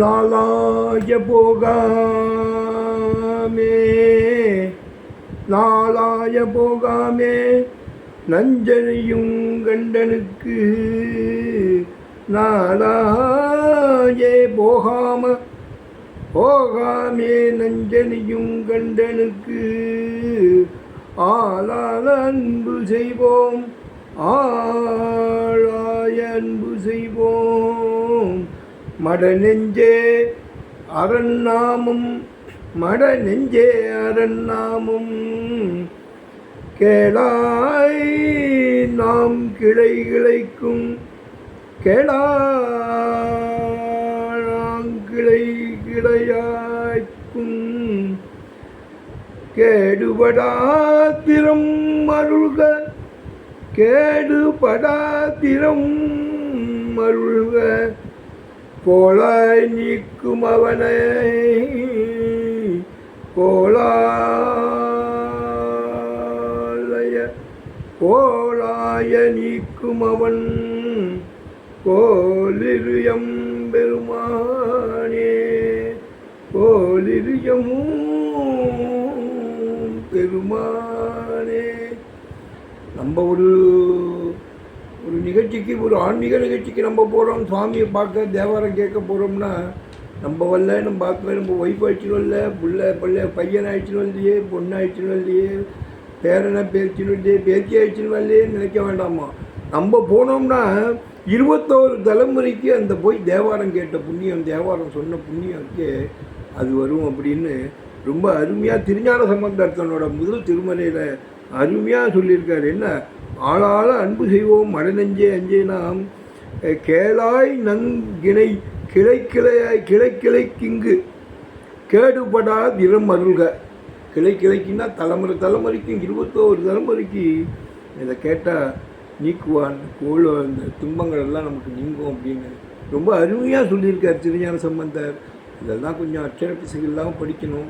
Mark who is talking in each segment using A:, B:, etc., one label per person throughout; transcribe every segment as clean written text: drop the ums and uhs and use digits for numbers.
A: நாளாய போகாமே நாளாய போகாமே நஞ்சனையும் கண்டனுக்கு நாளாயே போகாமே நஞ்சனையும் கண்டனுக்கு ஆளால் அன்பு செய்வோம் ஆளாய அன்பு செய்வோம் மடநெஞ்சே அரண்நாமம் மடநெஞ்சே அரண்நாமம் கேளாய் நாம் கிளை கிளைக்கும் கேளாம் கிளை கிளையாய்க்கும் கேடுபடாத்திரம் அருள்க கேடுபடாத்திரம் அருள்க கோளாய் நீக்கும் அவனை கோளாய நீக்கும் அவன் கோலிருயம் பெருமானே கோலிருயமும் பெருமானே. நம்ம ஒரு நிகழ்ச்சிக்கு ஒரு ஆன்மீக நிகழ்ச்சிக்கு நம்ம போகிறோம், சுவாமியை பார்க்க தேவாரம் கேட்க போகிறோம்னா நம்ம வரல, நம்ம பார்க்கல, நம்ம ஒய்ஃப் ஆயிடுச்சுன்னு வரல, பையன் ஆயிடுச்சுன்னு வரலையே, பொண்ணு ஆயிடுச்சுன்னு வரலையே, பேரனை பேர்ச்சின்னு வரலையே, பேர்ச்சி ஆயிடுச்சுன்னு வரலையே நினைக்க வேண்டாமா. நம்ம போனோம்னா 21 தலைமுறைக்கு அந்த போய் தேவாரம் கேட்ட புண்ணியம், தேவாரம் சொன்ன புண்ணியம் இருக்கே அது வரும் அப்படின்னு ரொம்ப அருமையாக திருஞான சம்பந்தர் தன்னோட முதல் திருமலையில் அருமையாக சொல்லியிருக்காரு. என்ன ஆளால் அன்பு செய்வோம் மடநெஞ்சே அஞ்சே நாம் கேளாய் நங்கிணை கிளை கிளையாய் கிளை கிளைக்கிங்கு கேடுபடா திறம் அருள்க. கிளை கிளைக்குன்னா தலைமுறைக்கும் 21 தலைமுறைக்கு இதை கேட்டால் நீக்குவான் அந்த துன்பங்கள் எல்லாம் நமக்கு நீங்கும் அப்படின்னு ரொம்ப அருமையாக சொல்லியிருக்கார் திருஞான சம்பந்தர். இதெல்லாம் கொஞ்சம் அட்சர பிசகு இல்லாமல் படிக்கணும்.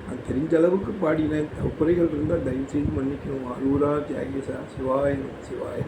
A: அது தெரிஞ்ச அளவுக்கு பாடினேன். குறைகள் இருந்தால் தயவுசெய்து மன்னிக்கணும். அருளா தியாகேசா சிவாய சிவாய.